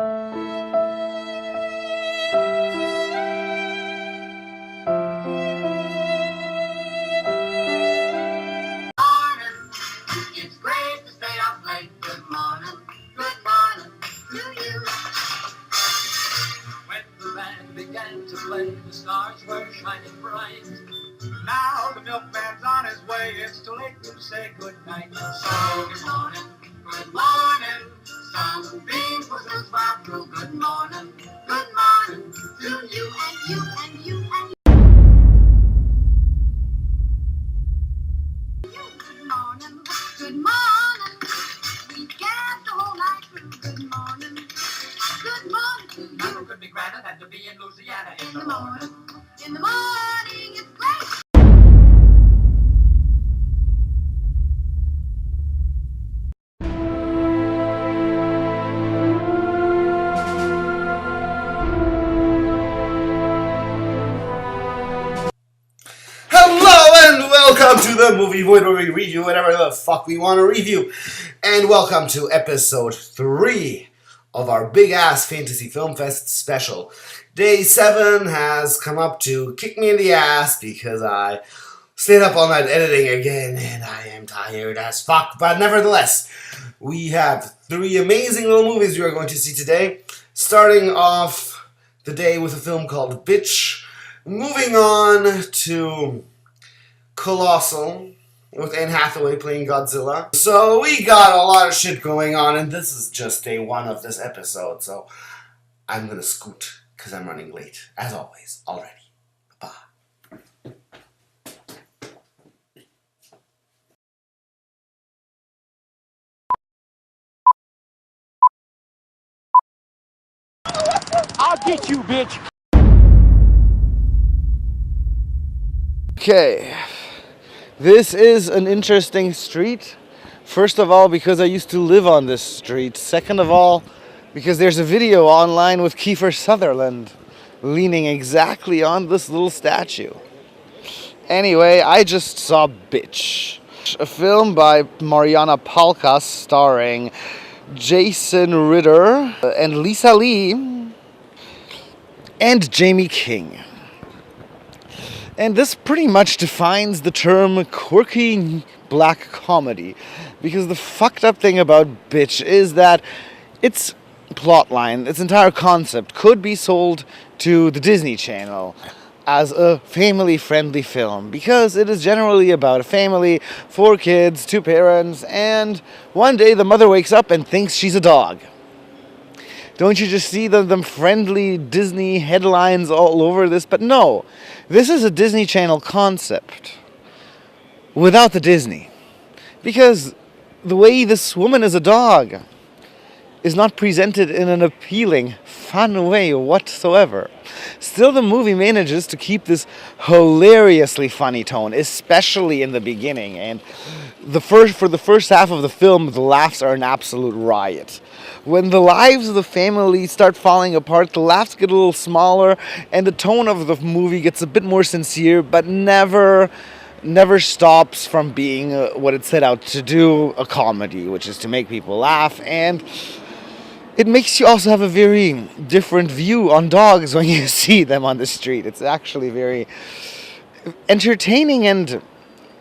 It's great to stay up late. Good morning to you. When the band began to play, the stars were shining bright. Now the milkman's on his way. It's too late to say good night. So good morning, good morning. Sunbeams will soon spark through. Good morning to you and you and you and you. Good morning, we get the whole night through. Good morning to you. Nothing could be grander than to be in Louisiana in the morning. In the morning, it's great. Welcome to the Movie Void, where we review whatever the fuck we want to review. And welcome to episode 3 of our big ass Fantasy Film Fest special. Day 7 has come up to kick me in the ass because I stayed up all night editing again and I am tired as fuck. But nevertheless, we have 3 amazing little movies we are going to see today. Starting off the day with a film called Bitch. Moving on to Colossal, with Anne Hathaway playing Godzilla. So we got a lot of shit going on, and this is just day 1 of this episode, so I'm gonna scoot, because I'm running late, as always, already. Bye. I'll get you, bitch! Okay. This is an interesting street. First of all, because I used to live on this street. Second of all, because there's a video online with Kiefer Sutherland leaning exactly on this little statue. Anyway, I just saw Bitch, a film by Mariana Palkas starring Jason Ritter and Lisa Lee and Jamie King. And this pretty much defines the term quirky black comedy. Because the fucked up thing about Bitch is that its plotline, its entire concept, could be sold to the Disney Channel as a family-friendly film. Because it is generally about a family, 4 kids, 2 parents, and one day the mother wakes up and thinks she's a dog. Don't you just see them friendly Disney headlines all over this? But no, this is a Disney Channel concept without the Disney. Because the way this woman is a dog is not presented in an appealing, fun way whatsoever. Still, the movie manages to keep this hilariously funny tone, especially in the beginning. And for the first half of the film, the laughs are an absolute riot. When the lives of the family start falling apart, the laughs get a little smaller, and the tone of the movie gets a bit more sincere, but never stops from being what it set out to do, a comedy, which is to make people laugh. And it makes you also have a very different view on dogs when you see them on the street. It's actually very entertaining and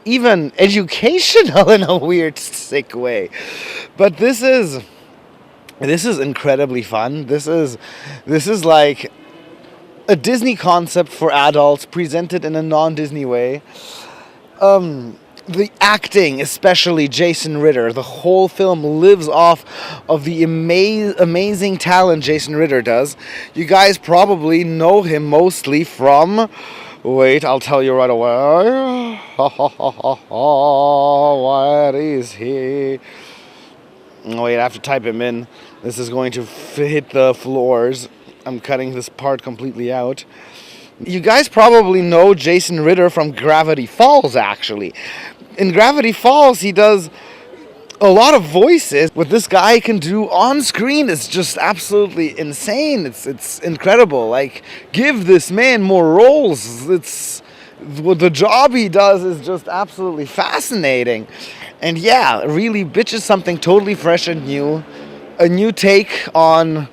even educational in a weird, sick way. But this is incredibly fun. This is like a Disney concept for adults presented in a non-Disney way. The acting, especially Jason Ritter, the whole film lives off of the amazing talent Jason Ritter does. You guys probably know him mostly from... Wait, I'll tell you right away. Where is he? Wait, I have to type him in. This is going to hit the floors. I'm cutting this part completely out. You guys probably know Jason Ritter from Gravity Falls, actually. In Gravity Falls, he does a lot of voices. What this guy can do on screen is just absolutely insane. It's incredible. Like, give this man more roles. The job he does is just absolutely fascinating. And yeah, really, Bitch is something totally fresh and new. A new take on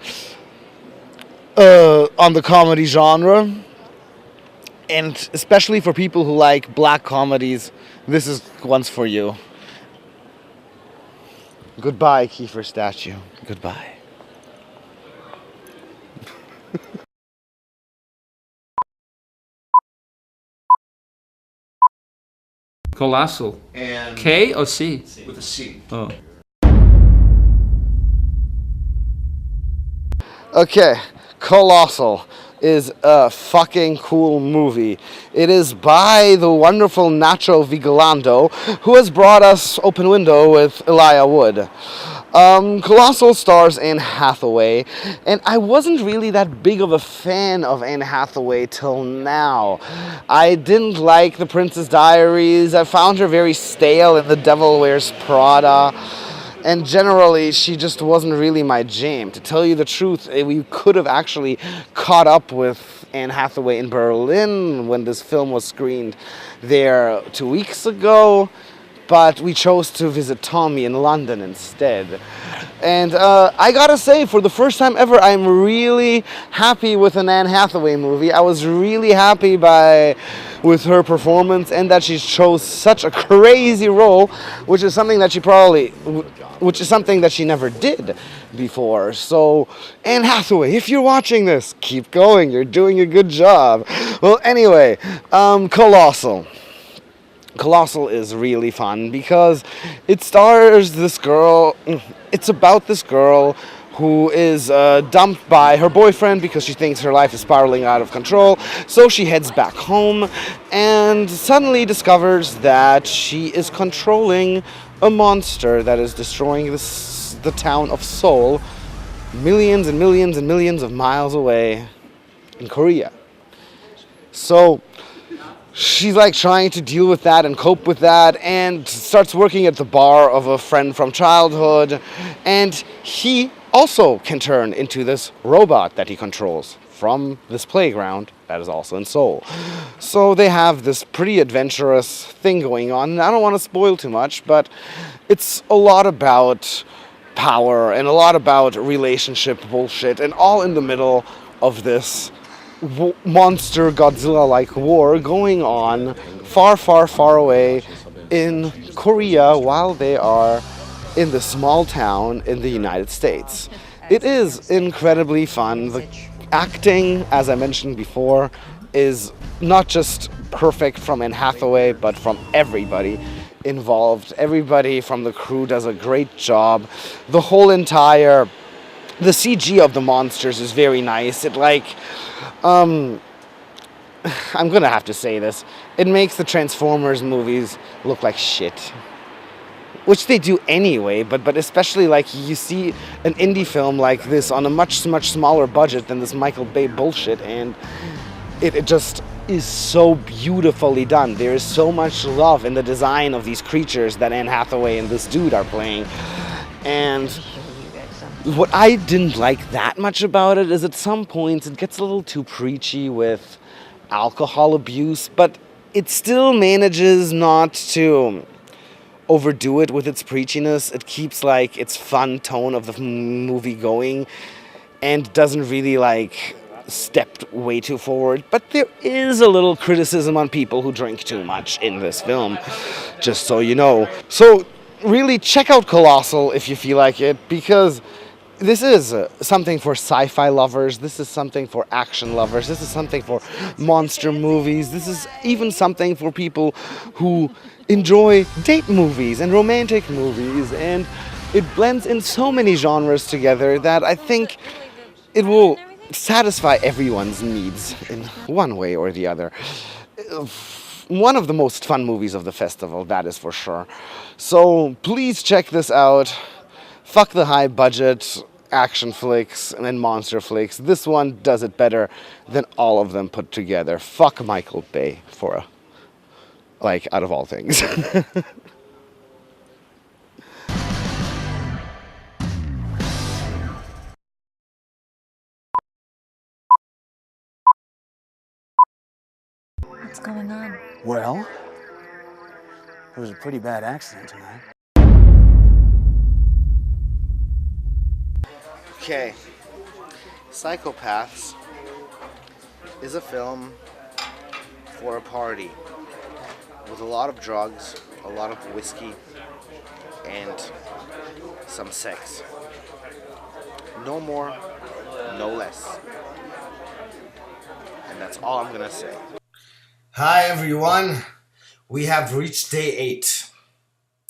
on the comedy genre. And especially for people who like black comedies, this is one's for you. Goodbye, Kiefer statue. Goodbye. Colossal. And K or C? with a C. Oh. Okay, Colossal is a fucking cool movie. It is by the wonderful Nacho Vigilando, who has brought us Open Window with Elijah Wood. Colossal stars Anne Hathaway, and I wasn't really that big of a fan of Anne Hathaway till now. I didn't like The Princess Diaries. I found her very stale in The Devil Wears Prada. And generally, she just wasn't really my jam. To tell you the truth, we could have actually caught up with Anne Hathaway in Berlin when this film was screened there 2 weeks ago. But we chose to visit Tommy in London instead. And I gotta say, for the first time ever, I'm really happy with an Anne Hathaway movie. I was really happy with her performance, and that she chose such a crazy role, which is something that she never did before. So, Anne Hathaway, if you're watching this, keep going. You're doing a good job. Well, anyway, Colossal. Colossal is really fun because it stars this girl. It's about this girl who is dumped by her boyfriend because she thinks her life is spiraling out of control. So she heads back home and suddenly discovers that she is controlling a monster that is destroying the town of Seoul, millions and millions and millions of miles away in Korea. So she's like trying to deal with that and cope with that, and starts working at the bar of a friend from childhood, and he also can turn into this robot that he controls from this playground that is also in Seoul. So they have this pretty adventurous thing going on, and I don't want to spoil too much, but it's a lot about power and a lot about relationship bullshit, and all in the middle of this monster Godzilla-like war going on far, far, far away in Korea while they are in the small town in the United States. It is incredibly fun. The acting, as I mentioned before, is not just perfect from Anne Hathaway, but from everybody involved. Everybody from the crew does a great job. The CG of the monsters is very nice. I'm gonna have to say this. It makes the Transformers movies look like shit. Which they do anyway, but especially like you see an indie film like this on a much smaller budget than this Michael Bay bullshit, and it just is so beautifully done. There is so much love in the design of these creatures that Anne Hathaway and this dude are playing. And what I didn't like that much about it is at some points it gets a little too preachy with alcohol abuse, but it still manages not to overdo it with its preachiness. It keeps like its fun tone of the movie going and doesn't really like step way too forward. But there is a little criticism on people who drink too much in this film, just so you know. So really check out Colossal if you feel like it, because this is something for sci-fi lovers, this is something for action lovers, this is something for monster movies, this is even something for people who enjoy date movies and romantic movies, and it blends in so many genres together that I think it will satisfy everyone's needs in one way or the other. One of the most fun movies of the festival, that is for sure. So please check this out. Fuck the high budget action flicks and then monster flicks. This one does it better than all of them put together. Fuck Michael Bay for out of all things. What's going on? Well, it was a pretty bad accident tonight. Okay, Psychopaths is a film for a party with a lot of drugs, a lot of whiskey, and some sex. No more, no less. And that's all I'm gonna say. Hi everyone, we have reached day 8.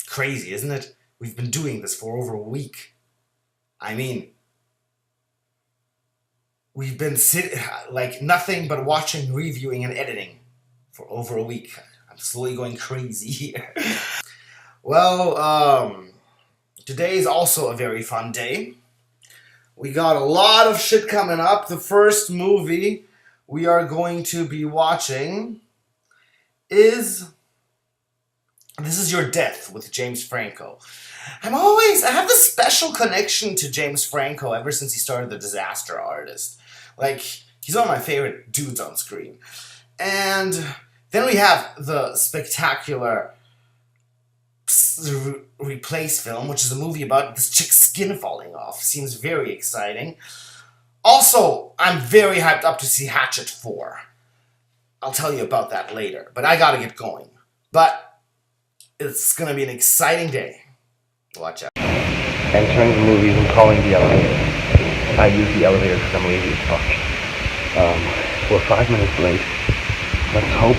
Crazy, isn't it? We've been doing this for over a week. I mean, we've been sitting like nothing but watching, reviewing, and editing for over a week. I'm slowly going crazy here. Well, today is also a very fun day. We got a lot of shit coming up. The first movie we are going to be watching is This Is Your Death with James Franco. I have this special connection to James Franco ever since he started The Disaster Artist. Like, he's one of my favorite dudes on screen. And then we have the spectacular Replace film, which is a movie about this chick's skin falling off. Seems very exciting. Also, I'm very hyped up to see Hatchet 4. I'll tell you about that later, but I gotta get going. But it's gonna be an exciting day. Watch out. Entering the movies and calling the elevator. I use the elevator because I'm lazy as fuck. We're 5 minutes late. Let's hope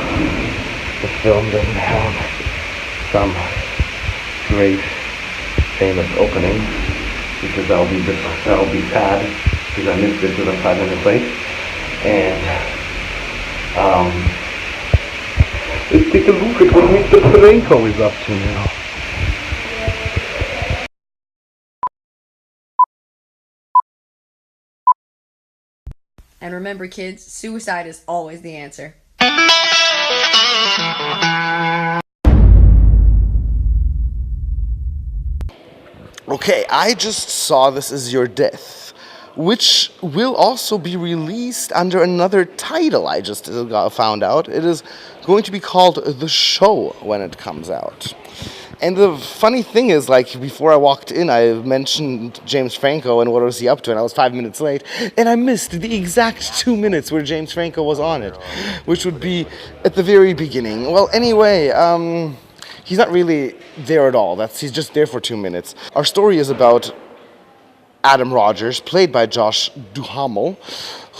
the film doesn't have some great famous opening, because that'll be sad because I missed it because I'm 5 minutes late. And let's take a look at what Mr. Franco is up to now. And remember, kids, suicide is always the answer. Okay, I just saw This Is Your Death, which will also be released under another title I just found out. It is going to be called The Show when it comes out. And the funny thing is, like, before I walked in, I mentioned James Franco and what was he up to, and I was 5 minutes late, and I missed the exact 2 minutes where James Franco was on it, which would be at the very beginning. Well, anyway, he's not really there at all. He's just there for 2 minutes. Our story is about Adam Rogers, played by Josh Duhamel,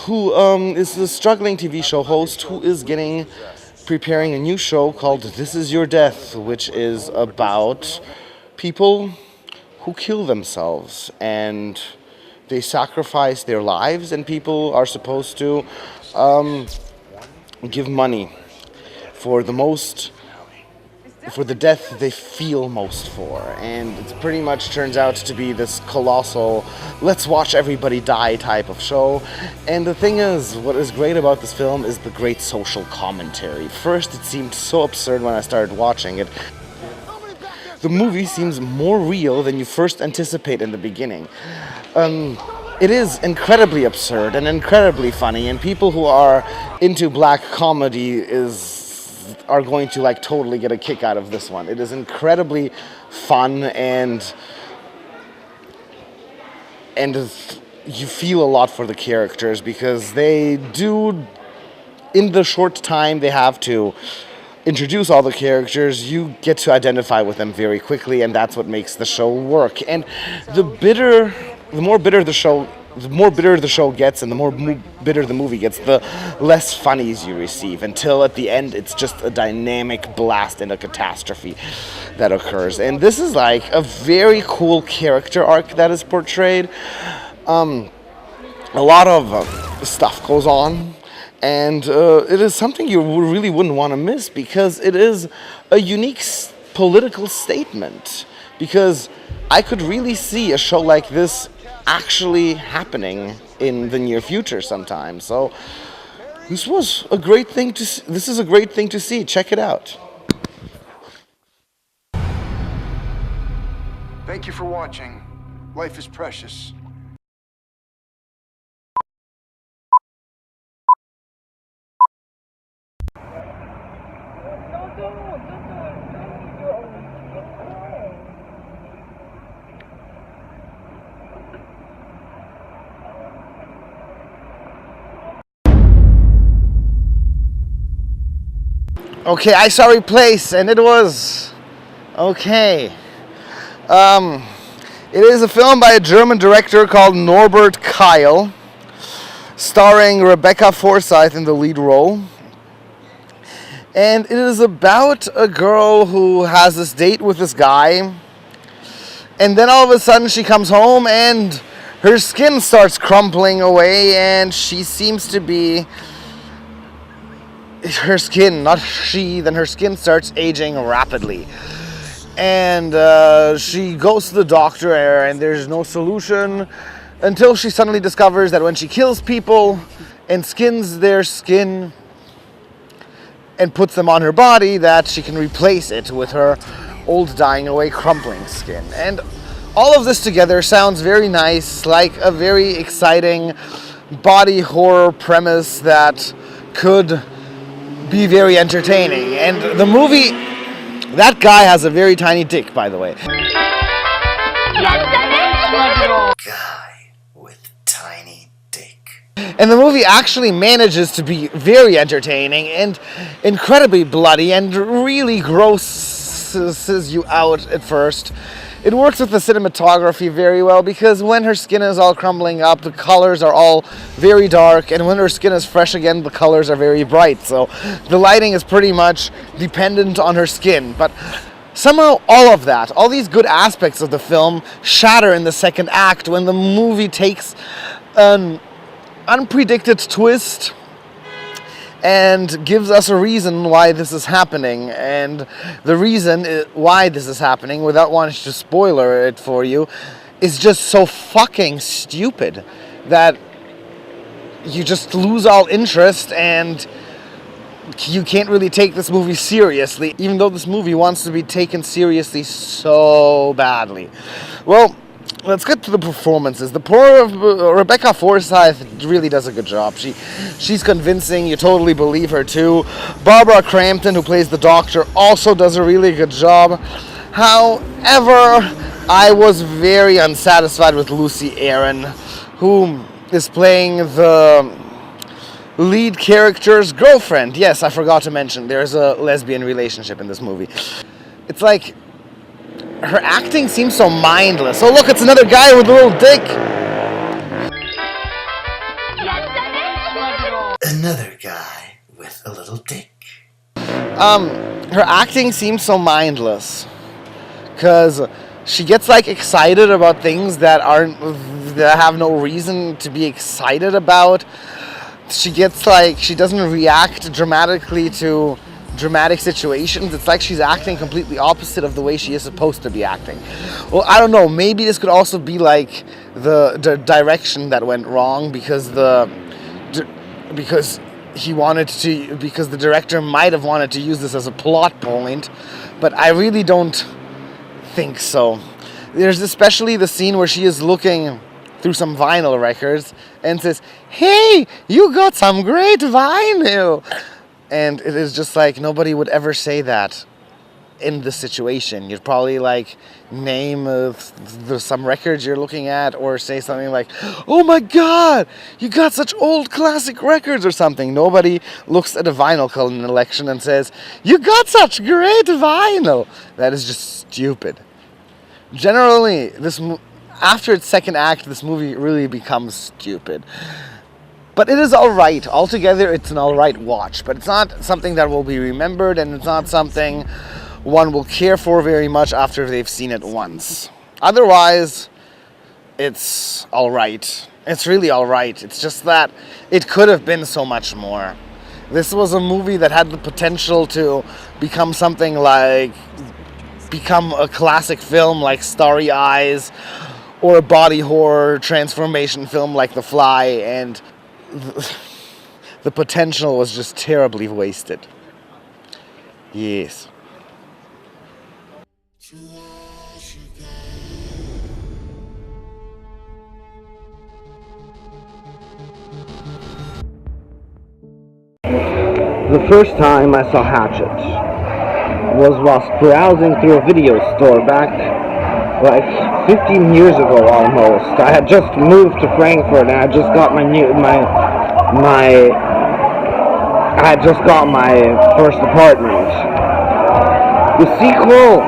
who is a struggling TV show host who is preparing a new show called This Is Your Death, which is about people who kill themselves, and they sacrifice their lives, and people are supposed to give money for the death they feel most for. And it pretty much turns out to be this colossal, let's watch everybody die type of show. And the thing is, what is great about this film is the great social commentary. First, it seemed so absurd when I started watching it. The movie seems more real than you first anticipate in the beginning. It is incredibly absurd and incredibly funny, and people who are into black comedy are going to totally get a kick out of this one. It is incredibly fun, and you feel a lot for the characters, because they do, in the short time they have to introduce all the characters, you get to identify with them very quickly, and that's what makes the show work. And the more bitter the show gets, and the more bitter the movie gets, the less funnies you receive, until at the end it's just a dynamic blast and a catastrophe that occurs. And this is a very cool character arc that is portrayed. A lot of stuff goes on, and it is something you really wouldn't want to miss, because it is a unique political statement. Because I could really see a show like this actually happening in the near future sometime. So this is a great thing to see. Check it out. Thank you for watching. Life is precious. Okay, I saw Replace, and it was okay. It is a film by a German director called Norbert Kyle, starring Rebecca Forsyth in the lead role. And it is about a girl who has this date with this guy, and then all of a sudden she comes home and her skin starts crumpling away, and she seems to be... her skin, not she, then her skin starts aging rapidly. And she goes to the doctor, and there's no solution until she suddenly discovers that when she kills people and skins their skin and puts them on her body, that she can replace it with her old, dying away, crumpling skin. And all of this together sounds very nice, like a very exciting body horror premise that could be very entertaining. And the movie... that guy has a very tiny dick, by the way. Guy with tiny dick. And the movie actually manages to be very entertaining and incredibly bloody and really grosses you out at first. It works with the cinematography very well because when her skin is all crumbling up, the colors are all very dark, and when her skin is fresh again, the colors are very bright. So the lighting is pretty much dependent on her skin. But somehow all of that, all these good aspects of the film shatter in the second act when the movie takes an unpredicted twist and gives us a reason why this is happening. And the reason why this is happening, without wanting to spoiler it for you, is just so fucking stupid that you just lose all interest and you can't really take this movie seriously, even though this movie wants to be taken seriously so badly. Well, let's get to the performances. The poor Rebecca Forsyth really does a good job. She's convincing. You totally believe her too. Barbara Crampton, who plays the doctor, also does a really good job. However, I was very unsatisfied with Lucy Aaron, who is playing the lead character's girlfriend. Yes, I forgot to mention, there's a lesbian relationship in this movie. It's like... her acting seems so mindless. Oh look, it's another guy with a little dick. Another guy with a little dick. Her acting seems so mindless. Cause she gets like excited about things that have no reason to be excited about. She gets like, she doesn't react dramatically to dramatic situations. It's like she's acting completely opposite of the way she is supposed to be acting. Well, I don't know, maybe this could also be like the direction that went wrong, because the director might have wanted to use this as a plot point, but I really don't think so. There's especially the scene where she is looking through some vinyl records and says, "Hey, you got some great vinyl." And it is just like, nobody would ever say that in this situation. You'd probably like name some records you're looking at, or say something like, "Oh my god, you got such old classic records," or something. Nobody looks at a vinyl collection and says, "You got such great vinyl." That is just stupid. Generally, after its second act, this movie really becomes stupid. But it is alright. Altogether, it's an alright watch. But it's not something that will be remembered, and it's not something one will care for very much after they've seen it once. Otherwise, it's alright. It's really alright. It's just that it could have been so much more. This was a movie that had the potential to become something like... become a classic film like Starry Eyes, or a body horror transformation film like The Fly, and the potential was just terribly wasted. Yes. The first time I saw Hatchet was whilst browsing through a video store back like 15 years ago almost. I had just moved to Frankfurt, and I had just got my first apartment. The sequel,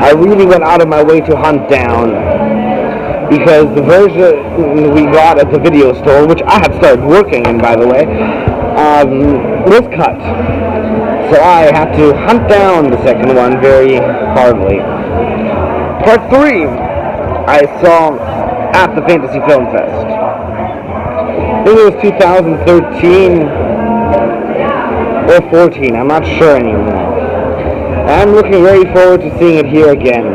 I really went out of my way to hunt down, because the version we got at the video store, which I had started working in, by the way, was cut. So I had to hunt down the second one very hardly. Part 3, I saw at the Fantasy Film Fest. I think it was 2013 or 14, I'm not sure anymore. I'm looking very forward to seeing it here again.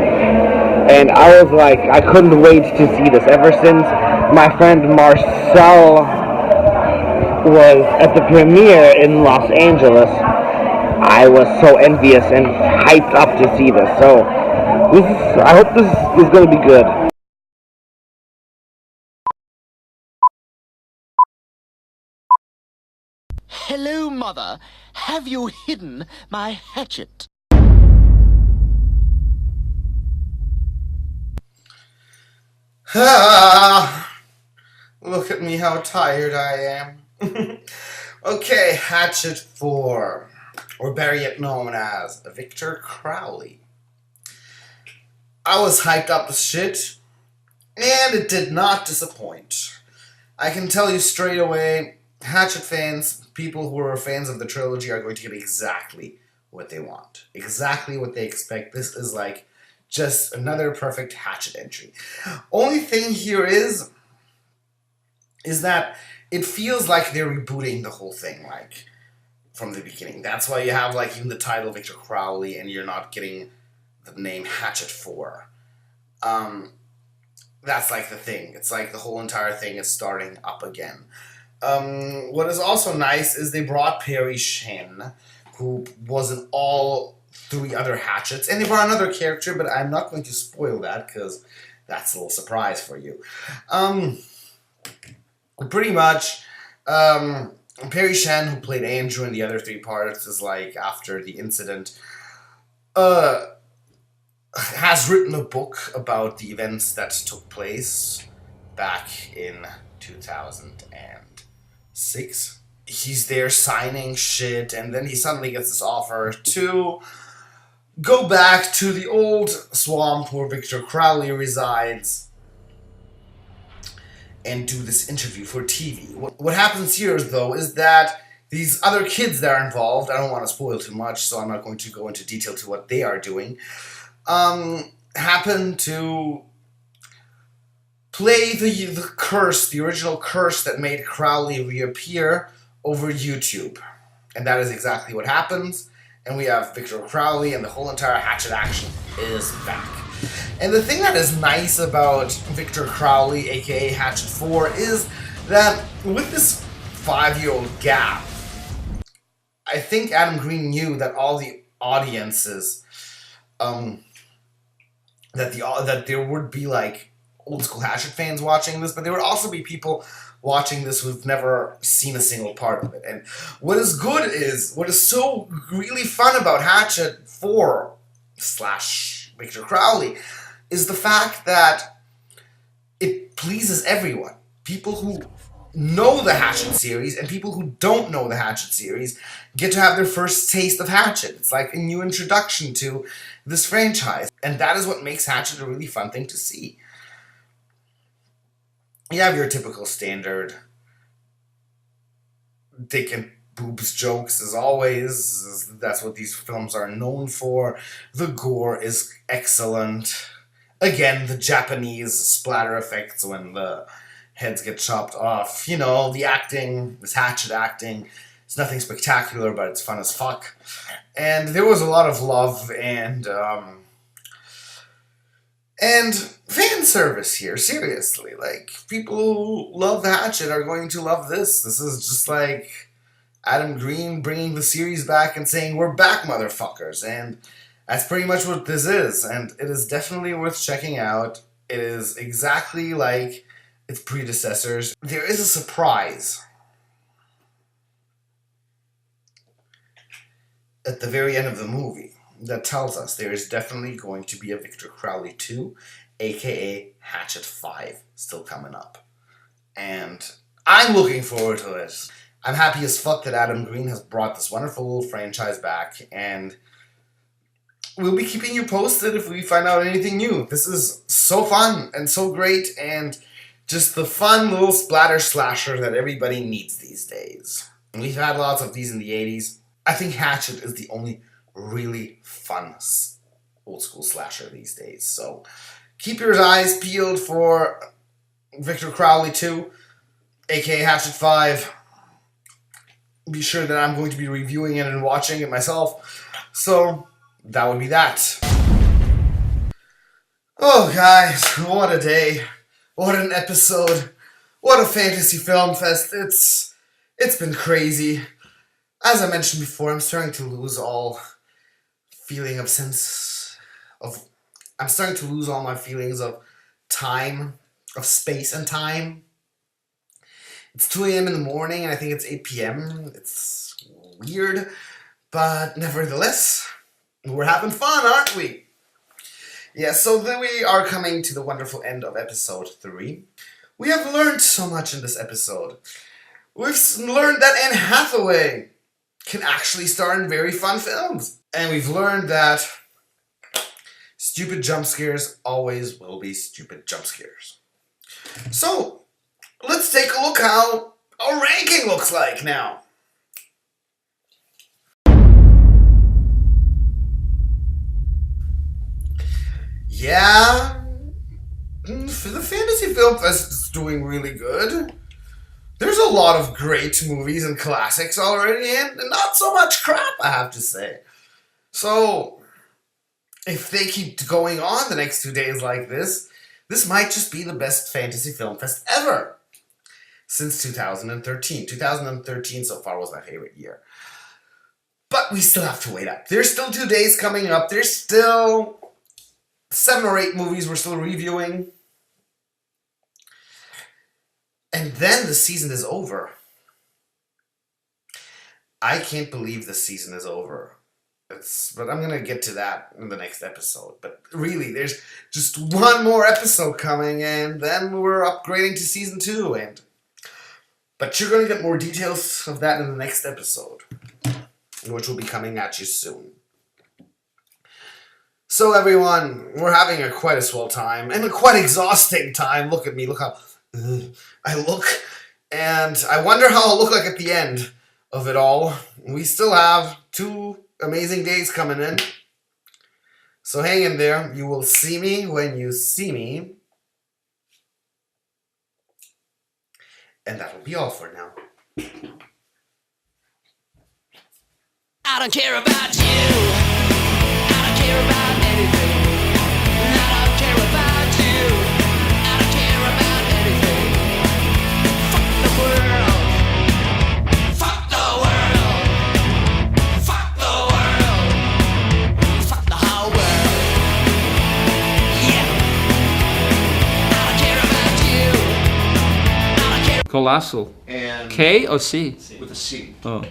And I was like, I couldn't wait to see this. Ever since my friend Marcel was at the premiere in Los Angeles, I was so envious and hyped up to see this. So, I hope this is going to be good. Hello, Mother. Have you hidden my hatchet? Look at me, how tired I am. Okay, Hatchet 4, or better yet known as Victor Crowley. I was hyped up as shit, and it did not disappoint. I can tell you straight away, Hatchet fans, people who are fans of the trilogy, are going to get exactly what they want. Exactly what they expect. This is like just another perfect Hatchet entry. Only thing here is that it feels like they're rebooting the whole thing, like, from the beginning. That's why you have, like, even the title Victor Crowley, and you're not getting the name Hatchet 4. That's, like, the thing. It's like the whole entire thing is starting up again. What is also nice is they brought Perry Shen, who was in all 3 other Hatchets, and they brought another character, but I'm not going to spoil that, because that's a little surprise for you. Pretty much, Perry Shen, who played Andrew in the other 3 parts, is like, after the incident, has written a book about the events that took place back in 2006. He's there signing shit, and then he suddenly gets this offer to go back to the old swamp where Victor Crowley resides and do this interview for TV. What happens here, though, is that these other kids that are involved, I don't want to spoil too much, so I'm not going to go into detail to what they are doing, happen to play the curse, the original curse that made Crowley reappear over YouTube. And that is exactly what happens. And we have Victor Crowley, and the whole entire Hatchet action is back. And the thing that is nice about Victor Crowley, aka Hatchet 4, is that with this 5-year-old gap, I think Adam Green knew that all the audiences, that there would be like old school Hatchet fans watching this, but there would also be people watching this who've never seen a single part of it. And what is so really fun about Hatchet 4 / Victor Crowley is the fact that it pleases everyone. People who know the Hatchet series and people who don't know the Hatchet series get to have their first taste of Hatchet. It's like a new introduction to this franchise. And that is what makes Hatchet a really fun thing to see. You have your typical standard dick and boobs jokes, as always. That's what these films are known for. The gore is excellent. Again, the Japanese splatter effects when the heads get chopped off. You know, the acting, this Hatchet acting, it's nothing spectacular, but it's fun as fuck. And there was a lot of love and fan service here, seriously. Like, people who love the Hatchet are going to love this. This is just like Adam Green bringing the series back and saying, we're back, motherfuckers. And that's pretty much what this is. And it is definitely worth checking out. It is exactly like its predecessors. There is a surprise at the very end of the movie that tells us there is definitely going to be a Victor Crowley 2, aka Hatchet 5, still coming up. And I'm looking forward to it. I'm happy as fuck that Adam Green has brought this wonderful little franchise back, and we'll be keeping you posted if we find out anything new. This is so fun and so great, and just the fun little splatter slasher that everybody needs these days. We've had lots of these in the 80s. I think Hatchet is the only really fun old school slasher these days. So keep your eyes peeled for Victor Crowley 2, aka Hatchet 5. Be sure that I'm going to be reviewing it and watching it myself. So that would be that. Oh guys, what a day. What an episode. What a fantasy film fest. It's been crazy. As I mentioned before, I'm starting to lose all feeling of sense of... I'm starting to lose all my feelings of time, of space and time. It's 2 a.m. in the morning and I think it's 8 p.m. It's weird, but nevertheless, we're having fun, aren't we? Yeah, so then we are coming to the wonderful end of episode 3. We have learned so much in this episode. We've learned that Anne Hathaway can actually star in very fun films. And we've learned that stupid jump scares always will be stupid jump scares. So, let's take a look how our ranking looks like now. Yeah, the Fantasy Film Fest is doing really good. There's a lot of great movies and classics already, and not so much crap, I have to say. So, if they keep going on the next 2 days like this might just be the best Fantasy Film Fest ever. Since 2013. 2013 so far was my favorite year. But we still have to wait up. There's still 2 days coming up. There's still 7 or 8 movies we're still reviewing. And then the season is over. I can't believe the season is over. But I'm going to get to that in the next episode. But really, there's just 1 more episode coming, and then we're upgrading to season 2. But you're going to get more details of that in the next episode, which will be coming at you soon. So everyone, we're having quite a swell time, and a quite exhausting time. Look at me, look how I look, and I wonder how I'll look like at the end of it all. We still have 2 amazing days coming in, so hang in there. You will see me when you see me. And that'll be all for now. I don't care about you. I don't care about anything. I don't care about you. I don't care about anything. Fuck the world. Fuck the world. Fuck the world. Fuck the whole world. Yeah. I don't care about you. I don't care. Colossal. And K or C? with a C. Oh.